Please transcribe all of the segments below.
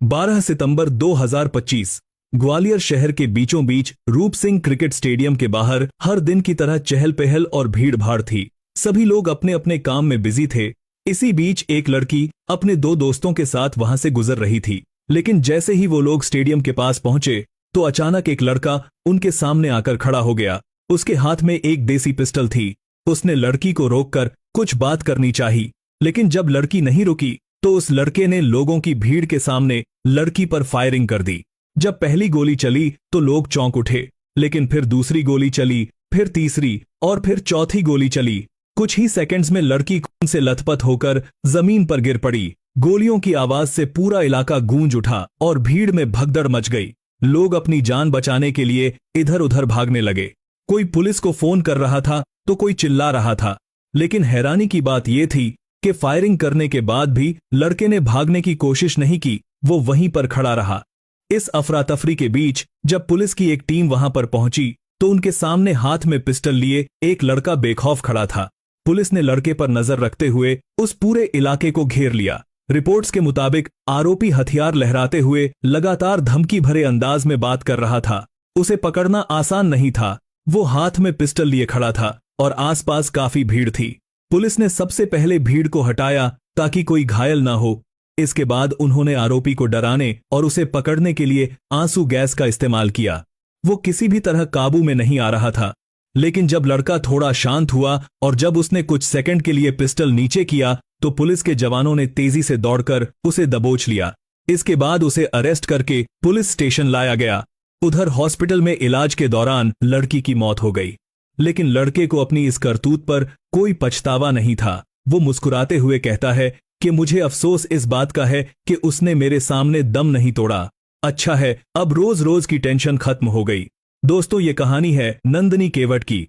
12 सितंबर 2025 ग्वालियर शहर के बीचों बीच रूप सिंह क्रिकेट स्टेडियम के बाहर हर दिन की तरह चहल पहल और भीड़ भाड़ थी। सभी लोग अपने अपने काम में बिजी थे। इसी बीच एक लड़की अपने दो दोस्तों के साथ वहां से गुजर रही थी, लेकिन जैसे ही वो लोग स्टेडियम के पास पहुंचे तो अचानक एक लड़का उनके सामने आकर खड़ा हो गया। उसके हाथ में एक देसी पिस्टल थी। उसने लड़की को रोककर कुछ बात करनी चाही, लेकिन जब लड़की नहीं रुकी तो उस लड़के ने लोगों की भीड़ के सामने लड़की पर फायरिंग कर दी। जब पहली गोली चली तो लोग चौंक उठे, लेकिन फिर दूसरी गोली चली, फिर तीसरी और फिर चौथी गोली चली। कुछ ही सेकंड्स में लड़की खून से लथपथ होकर जमीन पर गिर पड़ी। गोलियों की आवाज से पूरा इलाका गूंज उठा और भीड़ में भगदड़ मच गई। लोग अपनी जान बचाने के लिए इधर उधर भागने लगे। कोई पुलिस को फोन कर रहा था तो कोई चिल्ला रहा था, लेकिन हैरानी की बात यह थी कि फायरिंग करने के बाद भी लड़के ने भागने की कोशिश नहीं की, वो वहीं पर खड़ा रहा। इस अफरा तफरी के बीच जब पुलिस की एक टीम वहां पर पहुंची तो उनके सामने हाथ में पिस्टल लिए एक लड़का बेखौफ खड़ा था। पुलिस ने लड़के पर नजर रखते हुए उस पूरे इलाके को घेर लिया। रिपोर्ट्स के मुताबिक आरोपी हथियार लहराते हुए लगातार धमकी भरे अंदाज में बात कर रहा था। उसे पकड़ना आसान नहीं था। वो हाथ में पिस्टल लिए खड़ा था और आसपास काफी भीड़ थी। पुलिस ने सबसे पहले भीड़ को हटाया ताकि कोई घायल ना हो। इसके बाद उन्होंने आरोपी को डराने और उसे पकड़ने के लिए आंसू गैस का इस्तेमाल किया। वो किसी भी तरह काबू में नहीं आ रहा था, लेकिन जब लड़का थोड़ा शांत हुआ और जब उसने कुछ सेकंड के लिए पिस्टल नीचे किया तो पुलिस के जवानों ने तेजी से दौड़कर उसे दबोच लिया। इसके बाद उसे अरेस्ट करके पुलिस स्टेशन लाया गया। उधर हॉस्पिटल में इलाज के दौरान लड़की की मौत हो गई, लेकिन लड़के को अपनी इस करतूत पर कोई पछतावा नहीं था। वो मुस्कुराते हुए कहता है कि मुझे अफसोस इस बात का है कि उसने मेरे सामने दम नहीं तोड़ा। अच्छा है, अब रोज रोज की टेंशन खत्म हो गई। दोस्तों, ये कहानी है नंदिनी केवट की।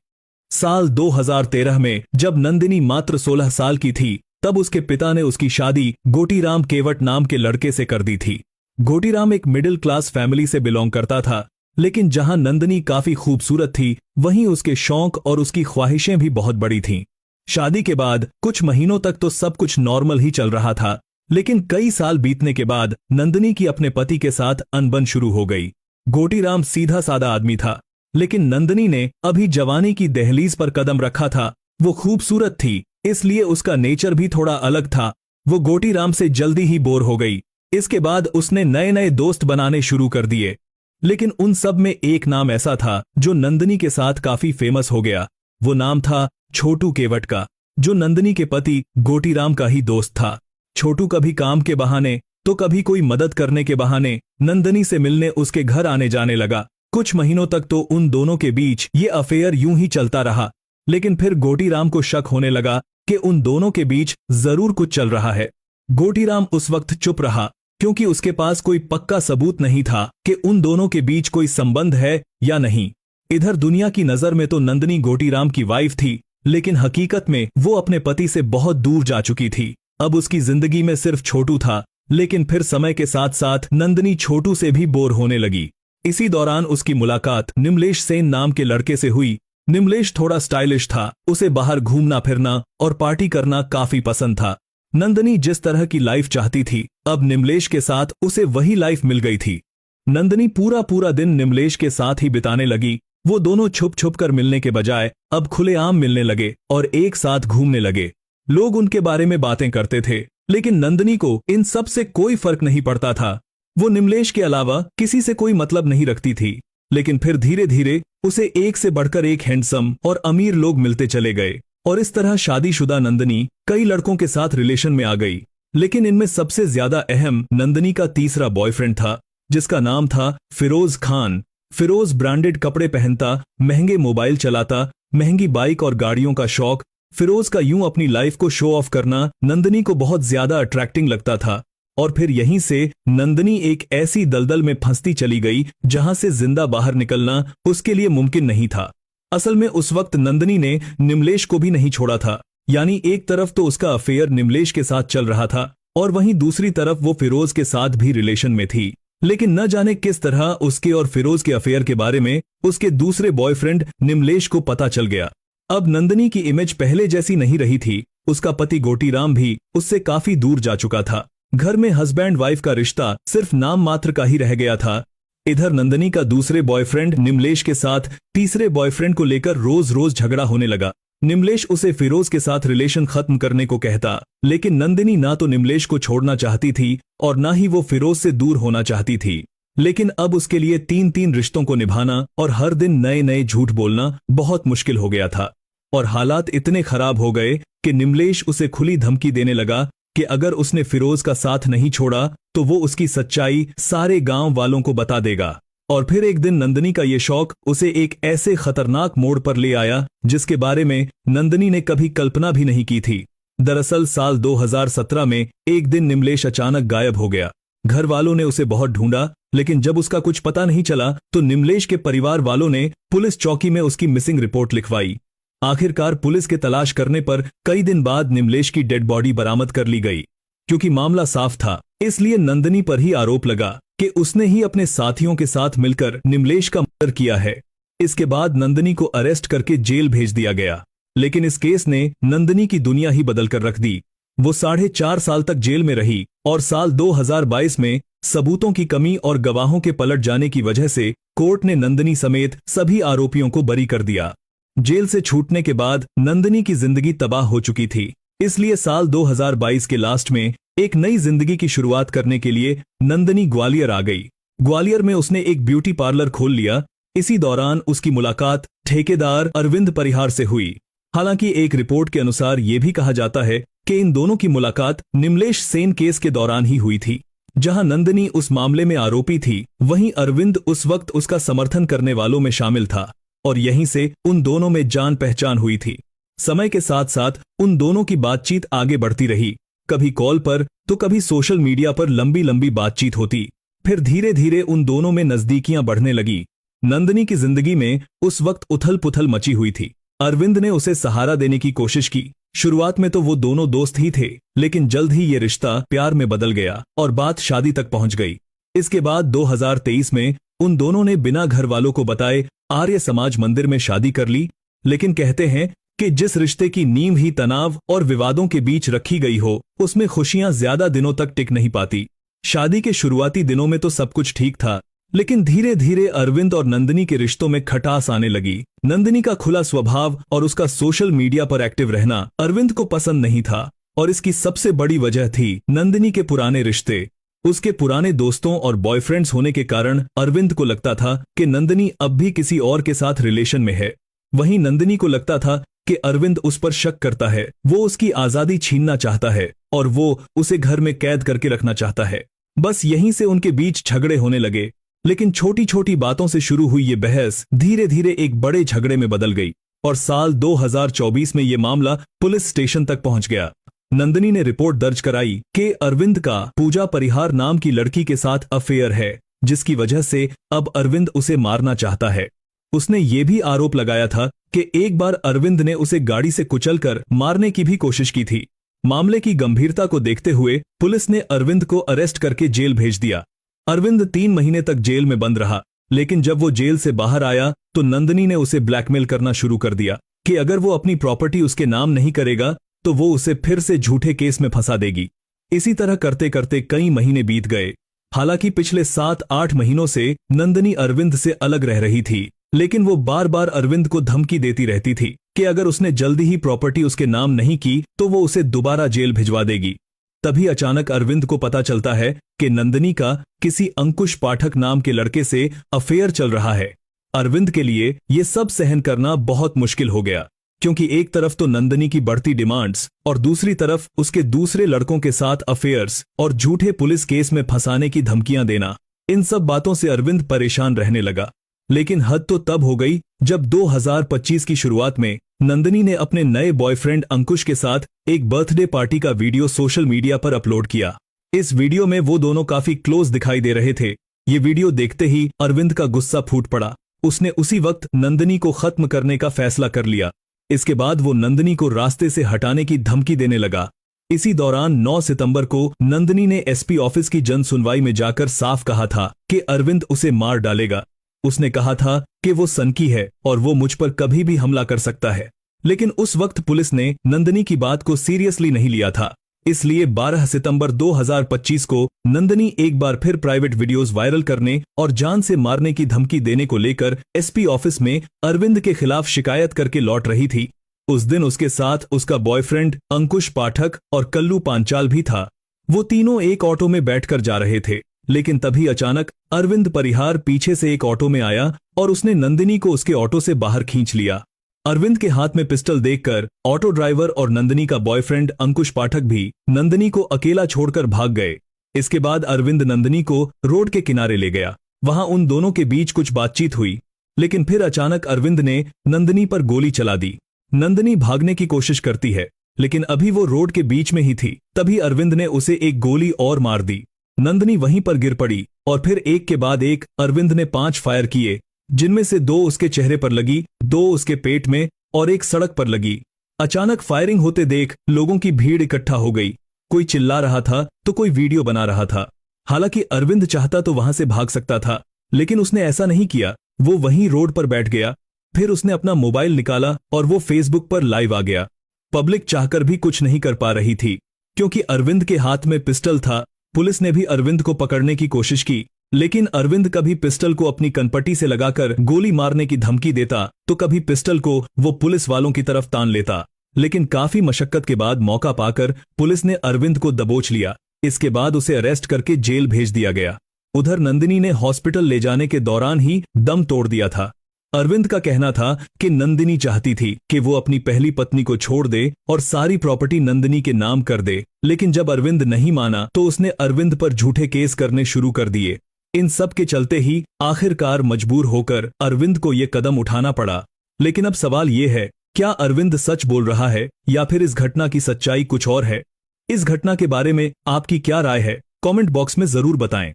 साल 2013 में जब नंदिनी मात्र 16 साल की थी, तब उसके पिता ने उसकी शादी गोटीराम केवट नाम के लड़के से कर दी थी। गोटीराम एक मिडिल क्लास फैमिली से बिलोंग करता था, लेकिन जहां नंदिनी काफी खूबसूरत थी, वहीं उसके शौक और उसकी ख्वाहिशें भी बहुत बड़ी थीं। शादी के बाद कुछ महीनों तक तो सब कुछ नॉर्मल ही चल रहा था, लेकिन कई साल बीतने के बाद नंदिनी की अपने पति के साथ अनबन शुरू हो गई। गोटीराम सीधा सादा आदमी था, लेकिन नंदिनी ने अभी जवानी की दहलीज पर कदम रखा था। वो खूबसूरत थी, इसलिए उसका नेचर भी थोड़ा अलग था। वो गोटीराम से जल्दी ही बोर हो गई। इसके बाद उसने नए नए दोस्त बनाने शुरू कर दिए, लेकिन उन सब में एक नाम ऐसा था जो नंदिनी के साथ काफी फेमस हो गया। वो नाम था छोटू केवट का, जो नंदिनी के पति गोटीराम का ही दोस्त था। छोटू कभी काम के बहाने तो कभी कोई मदद करने के बहाने नंदिनी से मिलने उसके घर आने जाने लगा। कुछ महीनों तक तो उन दोनों के बीच ये अफेयर यूं ही चलता रहा, लेकिन फिर गोटीराम को शक होने लगा कि उन दोनों के बीच जरूर कुछ चल रहा है। गोटीराम उस वक्त चुप रहा, क्योंकि उसके पास कोई पक्का सबूत नहीं था कि उन दोनों के बीच कोई संबंध है या नहीं। इधर दुनिया की नजर में तो नंदिनी गोटीराम की वाइफ थी, लेकिन हकीकत में वो अपने पति से बहुत दूर जा चुकी थी। अब उसकी जिंदगी में सिर्फ छोटू था, लेकिन फिर समय के साथ साथ नंदिनी छोटू से भी बोर होने लगी। इसी दौरान उसकी मुलाकात निमलेश सेन नाम के लड़के से हुई। निमलेश थोड़ा स्टाइलिश था, उसे बाहर घूमना फिरना और पार्टी करना काफी पसंद था। नंदिनी जिस तरह की लाइफ चाहती थी, अब निमलेश के साथ उसे वही लाइफ मिल गई थी। नंदिनी पूरा पूरा दिन निमलेश के साथ ही बिताने लगी। वो दोनों छुप छुप कर मिलने के बजाय अब खुलेआम मिलने लगे और एक साथ घूमने लगे। लोग उनके बारे में बातें करते थे, लेकिन नंदिनी को इन सब से कोई फर्क नहीं पड़ता था। वो निमलेश के अलावा किसी से कोई मतलब नहीं रखती थी। लेकिन फिर धीरे धीरे उसे एक से बढ़कर एक हैंडसम और अमीर लोग मिलते चले गए, और इस तरह शादीशुदा नंदिनी कई लड़कों के साथ रिलेशन में आ गई। लेकिन इनमें सबसे ज्यादा अहम नंदिनी का तीसरा बॉयफ्रेंड था, जिसका नाम था फिरोज खान। फिरोज ब्रांडेड कपड़े पहनता, महंगे मोबाइल चलाता, महंगी बाइक और गाड़ियों का शौक। फिरोज का यूं अपनी लाइफ को शो ऑफ करना नंदिनी को बहुत ज्यादा अट्रैक्टिंग लगता था। और फिर यहीं से नंदिनी एक ऐसी दलदल में फंसती चली गई जहां से जिंदा बाहर निकलना उसके लिए मुमकिन नहीं था। असल में उस वक्त नंदिनी ने निमलेश को भी नहीं छोड़ा था। यानी एक तरफ तो उसका अफेयर निमलेश के साथ चल रहा था, और वहीं दूसरी तरफ वो फिरोज के साथ भी रिलेशन में थी। लेकिन न जाने किस तरह उसके और फिरोज के अफेयर के बारे में उसके दूसरे बॉयफ्रेंड निमलेश को पता चल गया। अब नंदिनी की इमेज पहले जैसी नहीं रही थी। उसका पति गोटीराम भी उससे काफी दूर जा चुका था। घर में हस्बैंड वाइफ का रिश्ता सिर्फ नाम मात्र का ही रह गया था। इधर नंदनी का दूसरे बॉयफ्रेंड निमलेश के साथ तीसरे बॉयफ्रेंड को लेकर रोज रोज झगड़ा होने लगा। निमलेश उसे फिरोज के साथ रिलेशन खत्म करने को कहता, लेकिन नंदनी ना तो निमलेश को छोड़ना चाहती थी और ना ही वो फिरोज से दूर होना चाहती थी। लेकिन अब उसके लिए तीन तीन रिश्तों को निभाना और हर दिन नए नए झूठ बोलना बहुत मुश्किल हो गया था। और हालात इतने खराब हो गए कि निमलेश उसे खुली धमकी देने लगा कि अगर उसने फिरोज का साथ नहीं छोड़ा तो वो उसकी सच्चाई सारे गांव वालों को बता देगा। और फिर एक दिन नंदनी का ये शौक उसे एक ऐसे खतरनाक मोड़ पर ले आया जिसके बारे में नंदनी ने कभी कल्पना भी नहीं की थी। दरअसल साल 2017 में एक दिन निमलेश अचानक गायब हो गया। घर वालों ने उसे बहुत ढूंढा, लेकिन जब उसका कुछ पता नहीं चला तो निमलेश के परिवार वालों ने पुलिस चौकी में उसकी मिसिंग रिपोर्ट लिखवाई। आखिरकार पुलिस के तलाश करने पर कई दिन बाद निमलेश की डेड बॉडी बरामद कर ली गई। क्योंकि मामला साफ था, इसलिए नंदनी पर ही आरोप लगा कि उसने ही अपने साथियों के साथ मिलकर निमलेश का मर्डर किया है। इसके बाद नंदनी को अरेस्ट करके जेल भेज दिया गया। लेकिन इस केस ने नंदनी की दुनिया ही बदल कर रख दी। वो 4.5 साल तक जेल में रही और साल 2022 में सबूतों की कमी और गवाहों के पलट जाने की वजह से कोर्ट ने नंदनी समेत सभी आरोपियों को बरी कर दिया। जेल से छूटने के बाद नंदनी की जिंदगी तबाह हो चुकी थी, इसलिए साल 2022 के लास्ट में एक नई जिंदगी की शुरुआत करने के लिए नंदनी ग्वालियर आ गई। ग्वालियर में उसने एक ब्यूटी पार्लर खोल लिया। इसी दौरान उसकी मुलाकात ठेकेदार अरविंद परिहार से हुई। हालांकि एक रिपोर्ट के अनुसार यह भी कहा जाता है कि इन दोनों की मुलाकात निमलेश सेन केस के दौरान ही हुई थी। जहां नंदनी उस मामले में आरोपी थी, वहीं अरविंद उस वक्त उसका समर्थन करने वालों में शामिल था और यहीं से उन दोनों में जान पहचान हुई थी। समय के साथ साथ उन दोनों की बातचीत आगे बढ़ती रही। कभी कॉल पर तो कभी सोशल मीडिया पर लंबी लंबी बातचीत होती। फिर धीरे धीरे उन दोनों में नजदीकियां बढ़ने लगी। नंदनी की जिंदगी में उस वक्त उथल पुथल मची हुई थी। अरविंद ने उसे सहारा देने की कोशिश की। शुरुआत में तो वो दोनों दोस्त ही थे, लेकिन जल्द ही ये रिश्ता प्यार में बदल गया और बात शादी तक पहुंच गई। इसके बाद 2023 में उन दोनों ने बिना घर वालों को बताए आर्य समाज मंदिर में शादी कर ली। लेकिन कहते हैं कि जिस रिश्ते की नींव ही तनाव और विवादों के बीच रखी गई हो, उसमें खुशियां ज्यादा दिनों तक टिक नहीं पाती। शादी के शुरुआती दिनों में तो सब कुछ ठीक था, लेकिन धीरे धीरे अरविंद और नंदनी के रिश्तों में खटास आने लगी। नंदनी का खुला स्वभाव और उसका सोशल मीडिया पर एक्टिव रहना अरविंद को पसंद नहीं था, और इसकी सबसे बड़ी वजह थी नंदनी के पुराने रिश्ते। उसके पुराने दोस्तों और बॉयफ्रेंड्स होने के कारण अरविंद को लगता था कि नंदनी अब भी किसी और के साथ रिलेशन में है। वहीं नंदनी को लगता था कि अरविंद उस पर शक करता है, वो उसकी आजादी छीनना चाहता है और वो उसे घर में कैद करके रखना चाहता है। बस यहीं से उनके बीच झगड़े होने लगे। लेकिन छोटी छोटी बातों से शुरू हुई ये बहस धीरे धीरे एक बड़े झगड़े में बदल गई और साल 2024 में ये मामला पुलिस स्टेशन तक पहुंच गया। नंदनी ने रिपोर्ट दर्ज कराई कि अरविंद का पूजा परिहार नाम की लड़की के साथ अफेयर है, जिसकी वजह से अब अरविंद उसे मारना चाहता है। उसने ये भी आरोप लगाया था कि एक बार अरविंद ने उसे गाड़ी से कुचलकर मारने की भी कोशिश की थी। मामले की गंभीरता को देखते हुए पुलिस ने अरविंद को अरेस्ट करके जेल भेज दिया। अरविंद 3 महीने तक जेल में बंद रहा, लेकिन जब वो जेल से बाहर आया तो नंदनी ने उसे ब्लैकमेल करना शुरू कर दिया कि अगर वो अपनी प्रॉपर्टी उसके नाम नहीं करेगा तो वो उसे फिर से झूठे केस में फंसा देगी। इसी तरह करते करते कई महीने बीत गए। हालांकि पिछले 7-8 महीनों से नंदनी अरविंद से अलग रह रही थी, लेकिन वो बार बार अरविंद को धमकी देती रहती थी कि अगर उसने जल्दी ही प्रॉपर्टी उसके नाम नहीं की तो वो उसे दोबारा जेल भिजवा देगी। तभी अचानक अरविंद को पता चलता है कि नंदनी का किसी अंकुश पाठक नाम के लड़के से अफेयर चल रहा है। अरविंद के लिए ये सब सहन करना बहुत मुश्किल हो गया, क्योंकि एक तरफ तो नंदनी की बढ़ती डिमांड्स और दूसरी तरफ उसके दूसरे लड़कों के साथ अफेयर्स और झूठे पुलिस केस में फंसाने की धमकियां देना। इन सब बातों से अरविंद परेशान रहने लगा। लेकिन हद तो तब हो गई जब 2025 की शुरुआत में नंदनी ने अपने नए बॉयफ्रेंड अंकुश के साथ एक बर्थडे पार्टी का वीडियो सोशल मीडिया पर अपलोड किया। इस वीडियो में वो दोनों काफी क्लोज दिखाई दे रहे थे। ये वीडियो देखते ही अरविंद का गुस्सा फूट पड़ा। उसने उसी वक्त नंदनी को खत्म करने का फैसला कर लिया। इसके बाद वो नंदनी को रास्ते से हटाने की धमकी देने लगा। इसी दौरान 9 सितंबर को नंदनी ने एसपी ऑफिस की जन सुनवाई में जाकर साफ कहा था कि अरविंद उसे मार डालेगा। उसने कहा था कि वो सनकी है और वो मुझ पर कभी भी हमला कर सकता है। लेकिन उस वक्त पुलिस ने नंदनी की बात को सीरियसली नहीं लिया था। इसलिए 12 सितंबर 2025 को नंदिनी एक बार फिर प्राइवेट वीडियोस वायरल करने और जान से मारने की धमकी देने को लेकर एसपी ऑफिस में अरविंद के खिलाफ शिकायत करके लौट रही थी। उस दिन उसके साथ उसका बॉयफ्रेंड अंकुश पाठक और कल्लू पांचाल भी था। वो तीनों एक ऑटो में बैठकर जा रहे थे, लेकिन तभी अचानक अरविंद परिहार पीछे से एक ऑटो में आया और उसने नंदिनी को उसके ऑटो से बाहर खींच लिया। अरविंद के हाथ में पिस्टल देखकर ऑटो ड्राइवर और नंदिनी का बॉयफ्रेंड अंकुश पाठक भी नंदिनी को अकेला छोड़कर भाग गए। इसके बाद अरविंद नंदिनी को रोड के किनारे ले गया। वहां उन दोनों के बीच कुछ बातचीत हुई, लेकिन फिर अचानक अरविंद ने नंदिनी पर गोली चला दी। नंदिनी भागने की कोशिश करती है, लेकिन अभी वो रोड के बीच में ही थी। तभी अरविंद ने उसे एक गोली और मार दी। नंदिनी वहीं पर गिर पड़ी और फिर एक के बाद एक अरविंद ने 5 फायर किए, जिनमें से 2 उसके चेहरे पर लगी, 2 उसके पेट में और एक सड़क पर लगी। अचानक फायरिंग होते देख लोगों की भीड़ इकट्ठा हो गई। कोई चिल्ला रहा था तो कोई वीडियो बना रहा था। हालांकि अरविंद चाहता तो वहां से भाग सकता था, लेकिन उसने ऐसा नहीं किया। वो वहीं रोड पर बैठ गया। फिर उसने अपना मोबाइल निकाला और वो फेसबुक पर लाइव आ गया। पब्लिक चाहकर भी कुछ नहीं कर पा रही थी, क्योंकि अरविंद के हाथ में पिस्टल था। पुलिस ने भी अरविंद को पकड़ने की कोशिश की, लेकिन अरविंद कभी पिस्टल को अपनी कनपट्टी से लगाकर गोली मारने की धमकी देता तो कभी पिस्टल को वो पुलिस वालों की तरफ तान लेता। लेकिन काफी मशक्कत के बाद मौका पाकर पुलिस ने अरविंद को दबोच लिया। इसके बाद उसे अरेस्ट करके जेल भेज दिया गया। उधर नंदिनी ने हॉस्पिटल ले जाने के दौरान ही दम तोड़ दिया था। अरविंद का कहना था कि नंदिनी चाहती थी कि वो अपनी पहली पत्नी को छोड़ दे और सारी प्रॉपर्टी नंदिनी के नाम कर दे, लेकिन जब अरविंद नहीं माना तो उसने अरविंद पर झूठे केस करने शुरू कर दिए। इन सब के चलते ही आखिरकार मजबूर होकर अरविंद को ये कदम उठाना पड़ा। लेकिन अब सवाल ये है, क्या अरविंद सच बोल रहा है या फिर इस घटना की सच्चाई कुछ और है? इस घटना के बारे में आपकी क्या राय है? कमेंट बॉक्स में जरूर बताएं।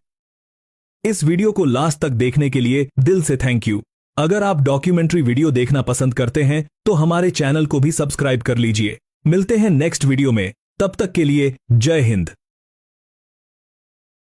इस वीडियो को लास्ट तक देखने के लिए दिल से थैंक यू। अगर आप डॉक्यूमेंट्री वीडियो देखना पसंद करते हैं तो हमारे चैनल को भी सब्सक्राइब कर लीजिए। मिलते हैं नेक्स्ट वीडियो में, तब तक के लिए जय हिंद।